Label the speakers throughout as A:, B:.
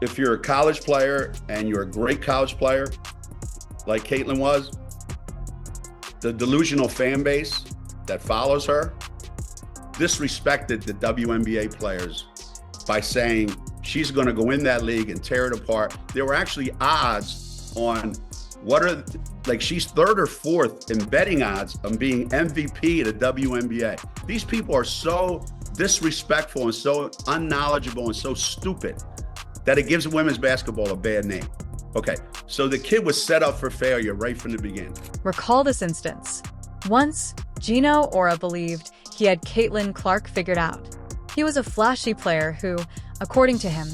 A: if you're a college player and you're a great college player, like Caitlin was, the delusional fan base that follows her disrespected the WNBA players by saying she's going to go in that league and tear it apart. There were actually odds on she's third or fourth in betting odds on being MVP of the WNBA. These people are so disrespectful and so unknowledgeable and so stupid that it gives women's basketball a bad name. Okay, so the kid was set up for failure right from the beginning.
B: Recall this instance. Once, Geno Auriemma believed he had Caitlin Clark figured out. He was a flashy player who, according to him,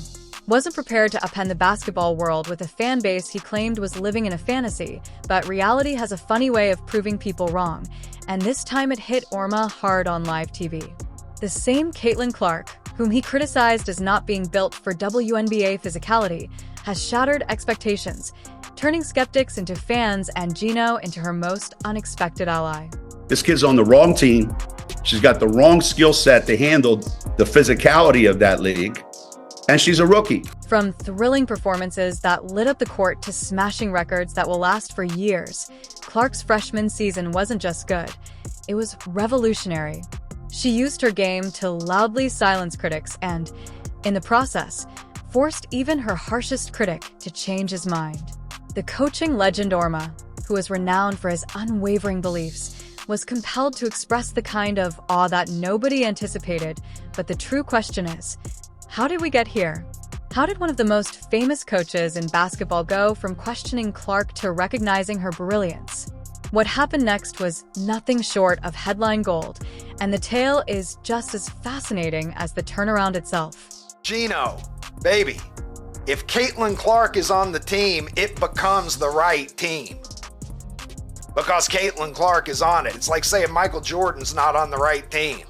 B: wasn't prepared to upend the basketball world with a fan base he claimed was living in a fantasy, but reality has a funny way of proving people wrong, and this time it hit Auriemma hard on live TV. The same Caitlin Clark, whom he criticized as not being built for WNBA physicality, has shattered expectations, turning skeptics into fans and Geno into her most unexpected ally.
A: This kid's on the wrong team. She's got the wrong skill set to handle the physicality of that league, and she's a rookie.
B: From thrilling performances that lit up the court to smashing records that will last for years, Clark's freshman season wasn't just good, it was revolutionary. She used her game to loudly silence critics and, in the process, forced even her harshest critic to change his mind. The coaching legend Auriemma, who is renowned for his unwavering beliefs, was compelled to express the kind of awe that nobody anticipated, but the true question is, how did we get here? How did one of the most famous coaches in basketball go from questioning Clark to recognizing her brilliance? What happened next was nothing short of headline gold, and the tale is just as fascinating as the turnaround itself.
C: Geno, baby, if Caitlin Clark is on the team, it becomes the right team. Because Caitlin Clark is on it. It's like saying Michael Jordan's not on the right team.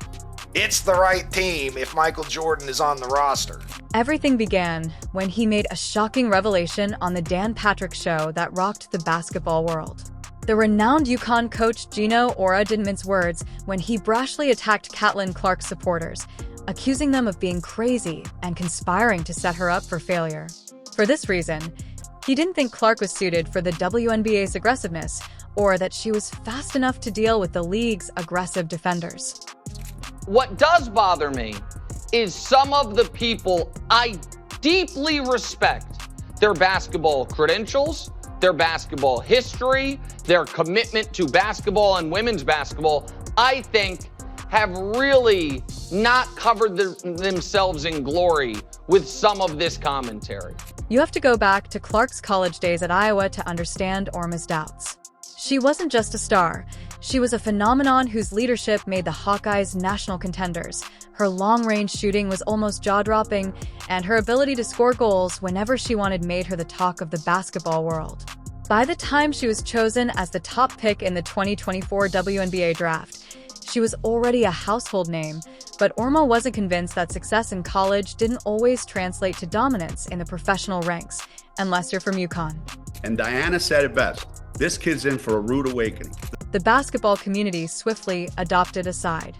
C: It's the right team if Michael Jordan is on the roster.
B: Everything began when he made a shocking revelation on the Dan Patrick Show that rocked the basketball world. The renowned UConn coach Geno Auriemma didn't mince words when he brashly attacked Caitlin Clark's supporters, accusing them of being crazy and conspiring to set her up for failure. For this reason, he didn't think Clark was suited for the WNBA's aggressiveness, or that she was fast enough to deal with the league's aggressive defenders.
D: What does bother me is some of the people I deeply respect, their basketball credentials, their basketball history, their commitment to basketball and women's basketball, I think have really not covered themselves in glory with some of this commentary.
B: You have to go back to Clark's college days at Iowa to understand Auriemma's doubts. She wasn't just a star. She was a phenomenon whose leadership made the Hawkeyes national contenders. Her long-range shooting was almost jaw-dropping, and her ability to score goals whenever she wanted made her the talk of the basketball world. By the time she was chosen as the top pick in the 2024 WNBA draft, she was already a household name, but Auriemma wasn't convinced that success in college didn't always translate to dominance in the professional ranks, unless you're from UConn.
A: And Diana said it best. This kid's in for a rude awakening.
B: The basketball community swiftly adopted a side.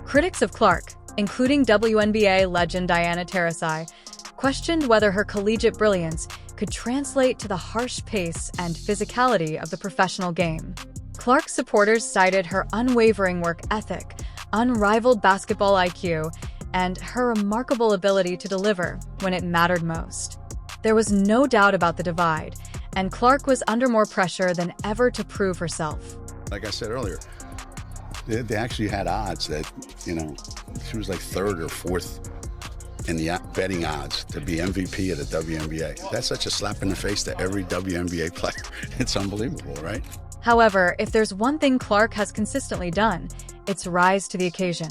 B: Critics of Clark, including WNBA legend Diana Taurasi, questioned whether her collegiate brilliance could translate to the harsh pace and physicality of the professional game. Clark's supporters cited her unwavering work ethic, unrivaled basketball IQ, and her remarkable ability to deliver when it mattered most. There was no doubt about the divide, and Clark was under more pressure than ever to prove herself.
A: Like I said earlier, they actually had odds that, she was like third or fourth in the betting odds to be MVP of the WNBA. That's such a slap in the face to every WNBA player. It's unbelievable, right?
B: However, if there's one thing Clark has consistently done, it's rise to the occasion.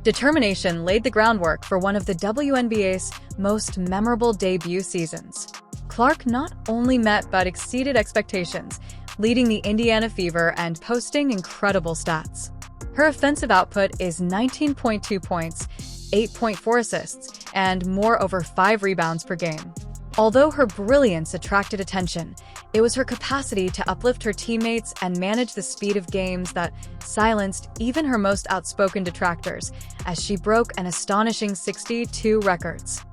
B: Determination laid the groundwork for one of the WNBA's most memorable debut seasons. Clark not only met but exceeded expectations, leading the Indiana Fever and posting incredible stats. Her offensive output is 19.2 points, 8.4 assists, and more over 5 rebounds per game. Although her brilliance attracted attention, it was her capacity to uplift her teammates and manage the speed of games that silenced even her most outspoken detractors, as she broke an astonishing 62 records.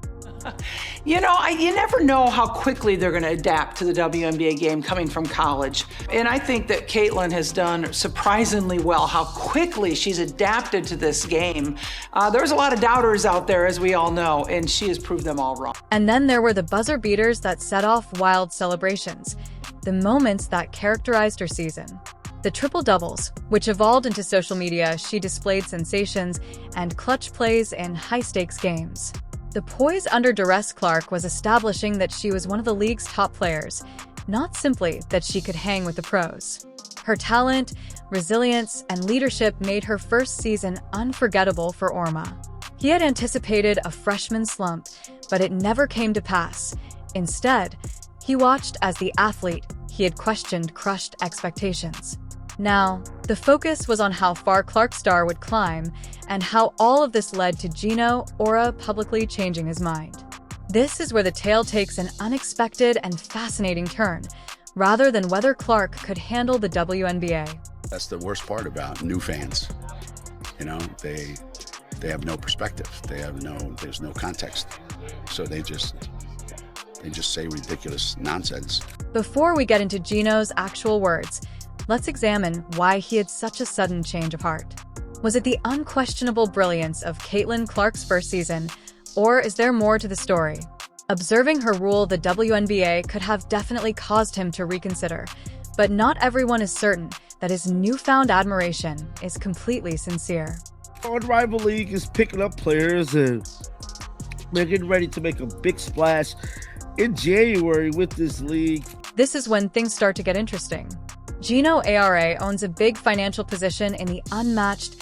E: You never know how quickly they're going to adapt to the WNBA game coming from college. And I think that Caitlin has done surprisingly well, how quickly she's adapted to this game. There's a lot of doubters out there, as we all know, and she has proved them all wrong.
B: And then there were the buzzer beaters that set off wild celebrations, the moments that characterized her season. The triple-doubles, which evolved into social media, she displayed sensations and clutch plays in high-stakes games. The poise under duress Clark was establishing that she was one of the league's top players, not simply that she could hang with the pros. Her talent, resilience, and leadership made her first season unforgettable for Auriemma. He had anticipated a freshman slump, but it never came to pass. Instead, he watched as the athlete he had questioned crushed expectations. Now, the focus was on how far Clark's star would climb and how all of this led to Geno Auriemma publicly changing his mind. This is where the tale takes an unexpected and fascinating turn, rather than whether Clark could handle the WNBA.
A: That's the worst part about new fans. They have no perspective. There's no context. So they just say ridiculous nonsense.
B: Before we get into Geno's actual words, let's examine why he had such a sudden change of heart. Was it the unquestionable brilliance of Caitlin Clark's first season, or is there more to the story? Observing her rule the WNBA could have definitely caused him to reconsider, but not everyone is certain that his newfound admiration is completely sincere.
F: Our rival league is picking up players and they're getting ready to make a big splash in January with this league.
B: This is when things start to get interesting. Geno Auriemma owns a big financial position in the unmatched,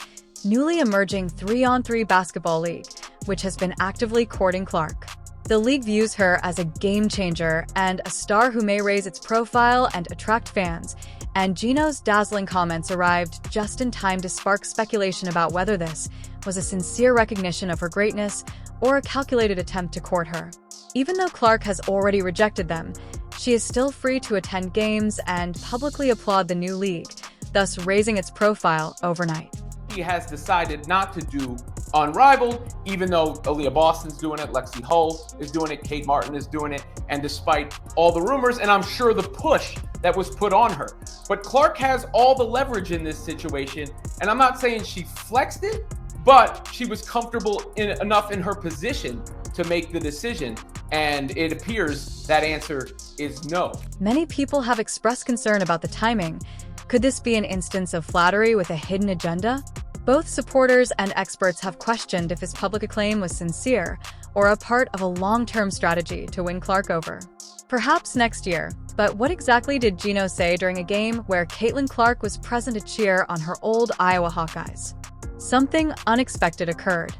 B: newly emerging 3-on-3 basketball league, which has been actively courting Clark. The league views her as a game changer and a star who may raise its profile and attract fans, and Geno's dazzling comments arrived just in time to spark speculation about whether this was a sincere recognition of her greatness or a calculated attempt to court her. Even though Clark has already rejected them, she is still free to attend games and publicly applaud the new league, thus raising its profile overnight.
G: He has decided not to do Unrivaled, even though Aaliyah Boston's doing it, Lexi Hull is doing it, Kate Martin is doing it, and despite all the rumors, and I'm sure the push that was put on her. But Clark has all the leverage in this situation, and I'm not saying she flexed it, but she was comfortable enough in her position to make the decision, and it appears that answer is no.
B: Many people have expressed concern about the timing. Could this be an instance of flattery with a hidden agenda? Both supporters and experts have questioned if his public acclaim was sincere or a part of a long-term strategy to win Clark over. Perhaps next year, but what exactly did Geno say during a game where Caitlin Clark was present to cheer on her old Iowa Hawkeyes? Something unexpected occurred.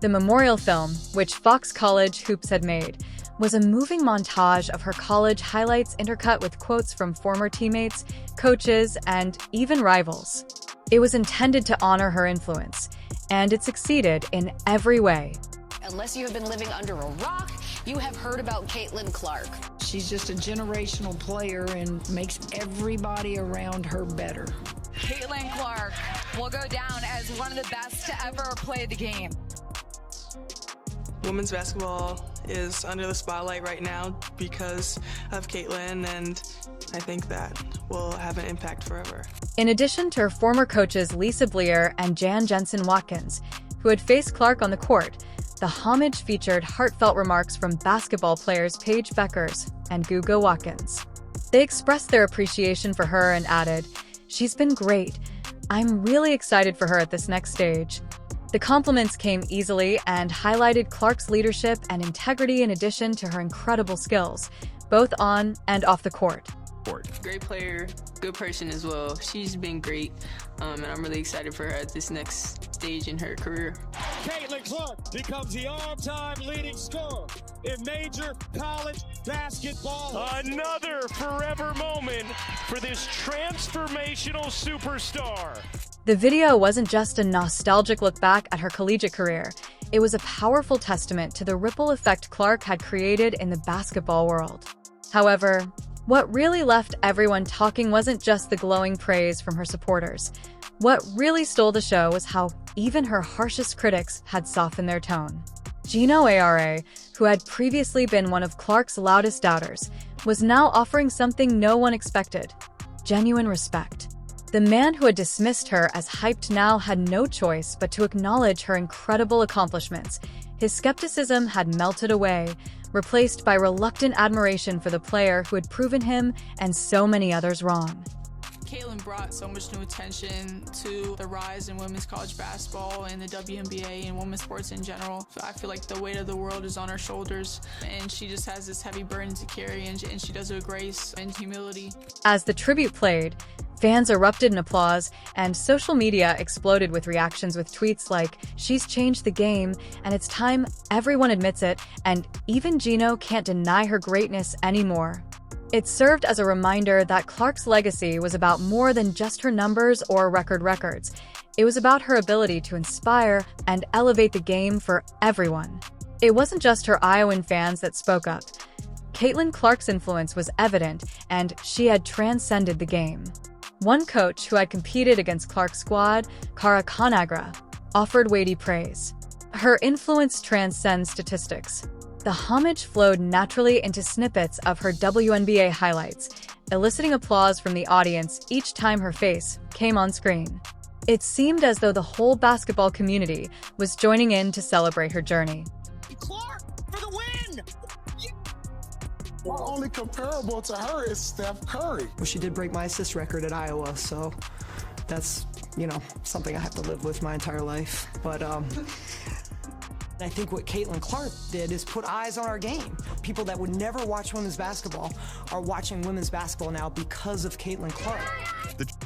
B: The memorial film, which Fox College Hoops had made, was a moving montage of her college highlights intercut with quotes from former teammates, coaches, and even rivals. It was intended to honor her influence, and it succeeded in every way.
H: Unless you have been living under a rock, you have heard about Caitlin Clark.
I: She's just a generational player and makes everybody around her better.
J: Caitlin Clark will go down as one of the best to ever play the game.
K: Women's basketball is under the spotlight right now because of Caitlin, and I think that will have an impact forever.
B: In addition to her former coaches Lisa Bleer and Jan Jensen-Watkins, who had faced Clark on the court, the homage featured heartfelt remarks from basketball players Paige Beckers and Guga Watkins. They expressed their appreciation for her and added, "She's been great. I'm really excited for her at this next stage." The compliments came easily and highlighted Clark's leadership and integrity in addition to her incredible skills, both on and off the court.
L: Great player, good person as well. She's been great, and I'm really excited for her at this next stage in her career.
M: Caitlin Clark becomes the all-time leading scorer in major college basketball.
N: Another forever moment for this transformational superstar.
B: The video wasn't just a nostalgic look back at her collegiate career. It was a powerful testament to the ripple effect Clark had created in the basketball world. However, what really left everyone talking wasn't just the glowing praise from her supporters. What really stole the show was how even her harshest critics had softened their tone. Geno Auriemma, who had previously been one of Clark's loudest doubters, was now offering something no one expected: genuine respect. The man who had dismissed her as hyped now had no choice but to acknowledge her incredible accomplishments. His skepticism had melted away, replaced by reluctant admiration for the player who had proven him and so many others wrong.
L: Caitlin brought so much new attention to the rise in women's college basketball and the WNBA and women's sports in general. I feel like the weight of the world is on her shoulders, and she just has this heavy burden to carry, and she does it with grace and humility.
B: As the tribute played, fans erupted in applause, and social media exploded with reactions with tweets like, "She's changed the game, and it's time everyone admits it," and "Even Geno can't deny her greatness anymore." It served as a reminder that Clark's legacy was about more than just her numbers or records. It was about her ability to inspire and elevate the game for everyone. It wasn't just her Iowan fans that spoke up. Caitlin Clark's influence was evident, and she had transcended the game. One coach who had competed against Clark's squad, Cara Conagra, offered weighty praise. Her influence transcends statistics. The homage flowed naturally into snippets of her WNBA highlights, eliciting applause from the audience each time her face came on screen. It seemed as though the whole basketball community was joining in to celebrate her journey.
O: Clark for the win! Well, only comparable to her is Steph Curry.
P: Well, she did break my assist record at Iowa, so that's, something I have to live with my entire life. But I think what Caitlin Clark did is put eyes on our game. People that would never watch women's basketball are watching women's basketball now because of Caitlin Clark.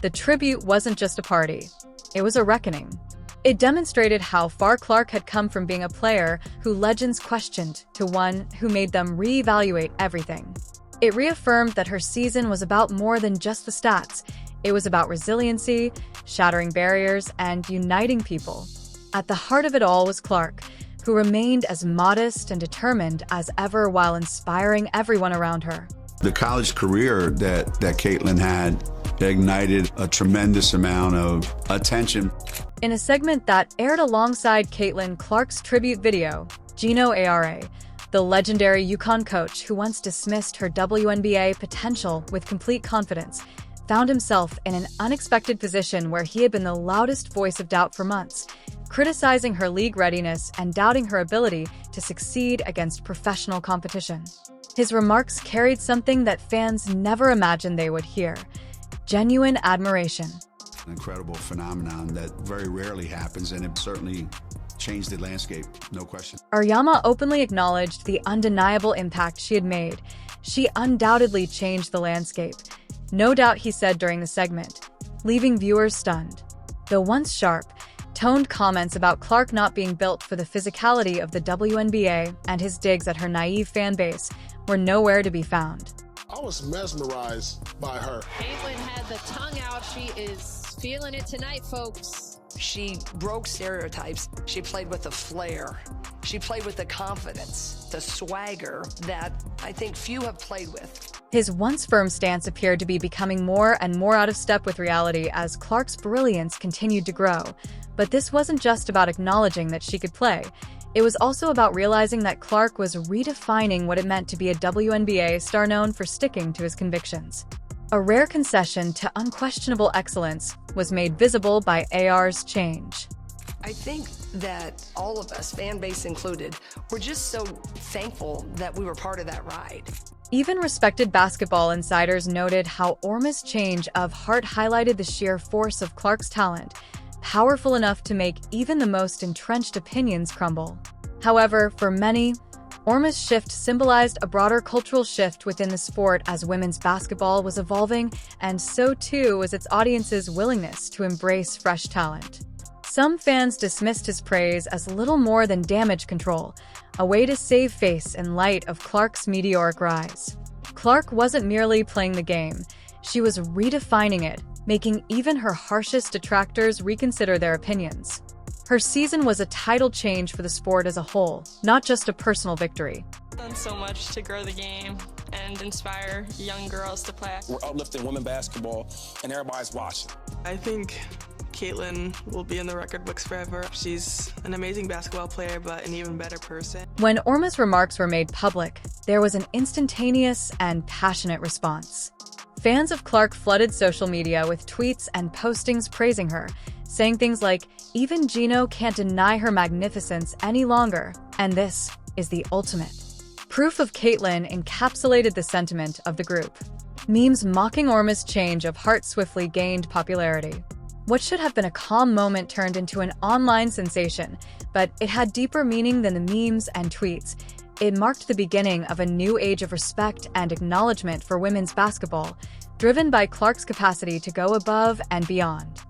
B: The tribute wasn't just a party. It was a reckoning. It demonstrated how far Clark had come from being a player who legends questioned to one who made them reevaluate everything. It reaffirmed that her season was about more than just the stats. It was about resiliency, shattering barriers, and uniting people. At the heart of it all was Clark, who remained as modest and determined as ever while inspiring everyone around her.
A: The college career that Caitlin had ignited a tremendous amount of attention.
B: In a segment that aired alongside Caitlin Clark's tribute video, Geno Auriemma, the legendary UConn coach who once dismissed her WNBA potential with complete confidence, found himself in an unexpected position where he had been the loudest voice of doubt for months, criticizing her league readiness and doubting her ability to succeed against professional competition. His remarks carried something that fans never imagined they would hear: genuine admiration.
A: An incredible phenomenon that very rarely happens, and it certainly changed the landscape, no question.
B: Auriemma openly acknowledged the undeniable impact she had made. She undoubtedly changed the landscape. No doubt, he said during the segment, leaving viewers stunned. The once sharp, toned comments about Clark not being built for the physicality of the WNBA and his digs at her naive fan base were nowhere to be found.
O: I was mesmerized by her.
H: Caitlin had the tongue out. She is feeling it tonight, folks.
P: She broke stereotypes. She played with the flair. She played with the confidence, the swagger that I think few have played with.
B: His once firm stance appeared to be becoming more and more out of step with reality as Clark's brilliance continued to grow. But this wasn't just about acknowledging that she could play. It was also about realizing that Clark was redefining what it meant to be a WNBA star known for sticking to his convictions. A rare concession to unquestionable excellence was made visible by AR's change.
P: I think that all of us, fan base included, were just so thankful that we were part of that ride.
B: Even respected basketball insiders noted how Auriemma's change of heart highlighted the sheer force of Clark's talent, powerful enough to make even the most entrenched opinions crumble. However, for many, Auriemma's shift symbolized a broader cultural shift within the sport as women's basketball was evolving, and so too was its audience's willingness to embrace fresh talent. Some fans dismissed his praise as little more than damage control, a way to save face in light of Clark's meteoric rise. Clark wasn't merely playing the game, she was redefining it, making even her harshest detractors reconsider their opinions. Her season was a tidal change for the sport as a whole, not just a personal victory.
K: I've done so much to grow the game and inspire young girls to play.
Q: We're uplifting women basketball, and everybody's watching.
K: I think Caitlin will be in the record books forever. She's an amazing basketball player, but an even better person.
B: When Auriemma's remarks were made public, there was an instantaneous and passionate response. Fans of Clark flooded social media with tweets and postings praising her, saying things like, "Even Geno can't deny her magnificence any longer, and this is the ultimate." Proof of Caitlin encapsulated the sentiment of the group. Memes mocking Auriemma's change of heart swiftly gained popularity. What should have been a calm moment turned into an online sensation, but it had deeper meaning than the memes and tweets. It marked the beginning of a new age of respect and acknowledgement for women's basketball, driven by Clark's capacity to go above and beyond.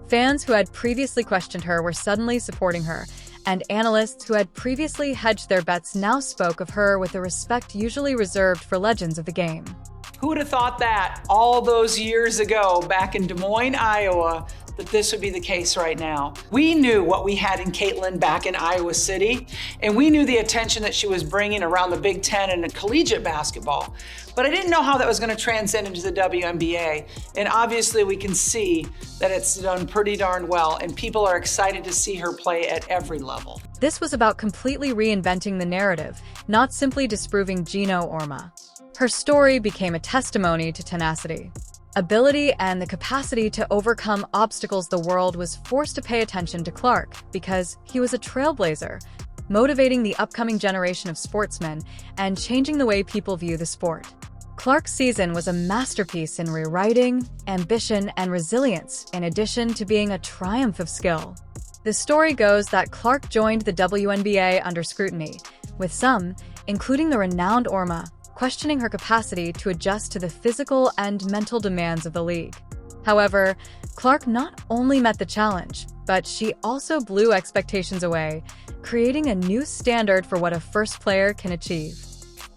B: Fans who had previously questioned her were suddenly supporting her, and analysts who had previously hedged their bets now spoke of her with the respect usually reserved for legends of the game.
E: Who would have thought that all those years ago back in Des Moines, Iowa, that this would be the case right now? We knew what we had in Caitlin back in Iowa City, and we knew the attention that she was bringing around the Big Ten and collegiate basketball. But I didn't know how that was going to transcend into the WNBA. And obviously we can see that it's done pretty darn well, and people are excited to see her play at every level.
B: This was about completely reinventing the narrative, not simply disproving Geno Auriemma. Her story became a testimony to tenacity, ability, and the capacity to overcome obstacles the world was forced to pay attention to Clark because he was a trailblazer, motivating the upcoming generation of sportsmen and changing the way people view the sport. Clark's season was a masterpiece in rewriting, ambition, and resilience, in addition to being a triumph of skill. The story goes that Clark joined the WNBA under scrutiny, with some, including the renowned Auriemma, questioning her capacity to adjust to the physical and mental demands of the league. However, Clark not only met the challenge, but she also blew expectations away, creating a new standard for what a first player can achieve.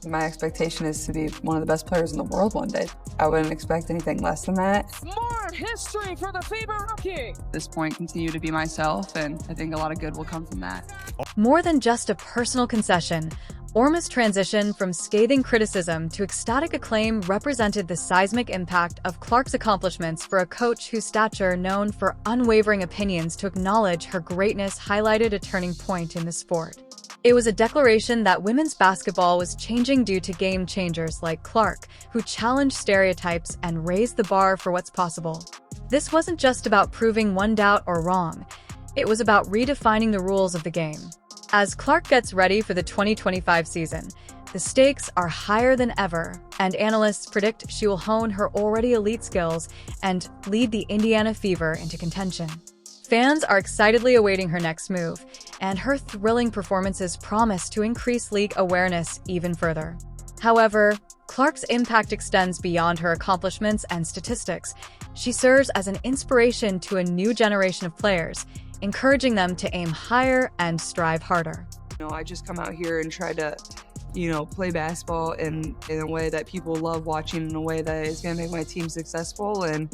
Q: My expectation is to be one of the best players in the world one day. I wouldn't expect anything less than that.
R: More history for the FIBA rookie.
Q: At this point, continue to be myself, and I think a lot of good will come from that.
B: More than just a personal concession, Auriemma's transition from scathing criticism to ecstatic acclaim represented the seismic impact of Clark's accomplishments for a coach whose stature, known for unwavering opinions to acknowledge her greatness, highlighted a turning point in the sport. It was a declaration that women's basketball was changing due to game changers like Clark, who challenged stereotypes and raised the bar for what's possible. This wasn't just about proving one doubt or wrong. It was about redefining the rules of the game. As Clark gets ready for the 2025 season, the stakes are higher than ever, and analysts predict she will hone her already elite skills and lead the Indiana Fever into contention. Fans are excitedly awaiting her next move, and her thrilling performances promise to increase league awareness even further. However, Clark's impact extends beyond her accomplishments and statistics. She serves as an inspiration to a new generation of players, encouraging them to aim higher and strive harder.
Q: I just come out here and try to, play basketball in a way that people love watching, in a way that is going to make my team successful, and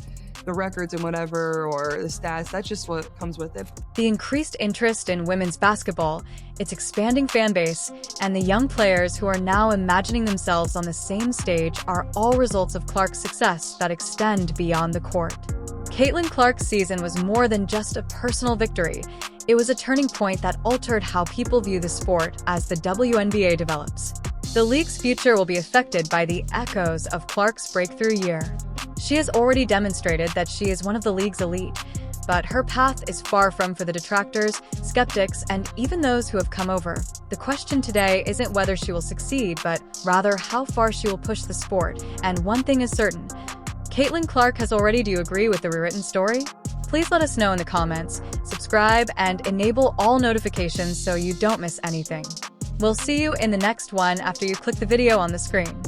Q: the records and whatever, or the stats, that's just what comes with it.
B: The increased interest in women's basketball, its expanding fan base, and the young players who are now imagining themselves on the same stage are all results of Clark's success that extend beyond the court. Caitlin Clark's season was more than just a personal victory. It was a turning point that altered how people view the sport as the WNBA develops. The league's future will be affected by the echoes of Clark's breakthrough year. She has already demonstrated that she is one of the league's elite, but her path is far from for the detractors, skeptics, and even those who have come over. The question today isn't whether she will succeed, but rather how far she will push the sport. And one thing is certain, Caitlin Clark has already. Do you agree with the rewritten story? Please let us know in the comments, subscribe, and enable all notifications so you don't miss anything. We'll see you in the next one after you click the video on the screen.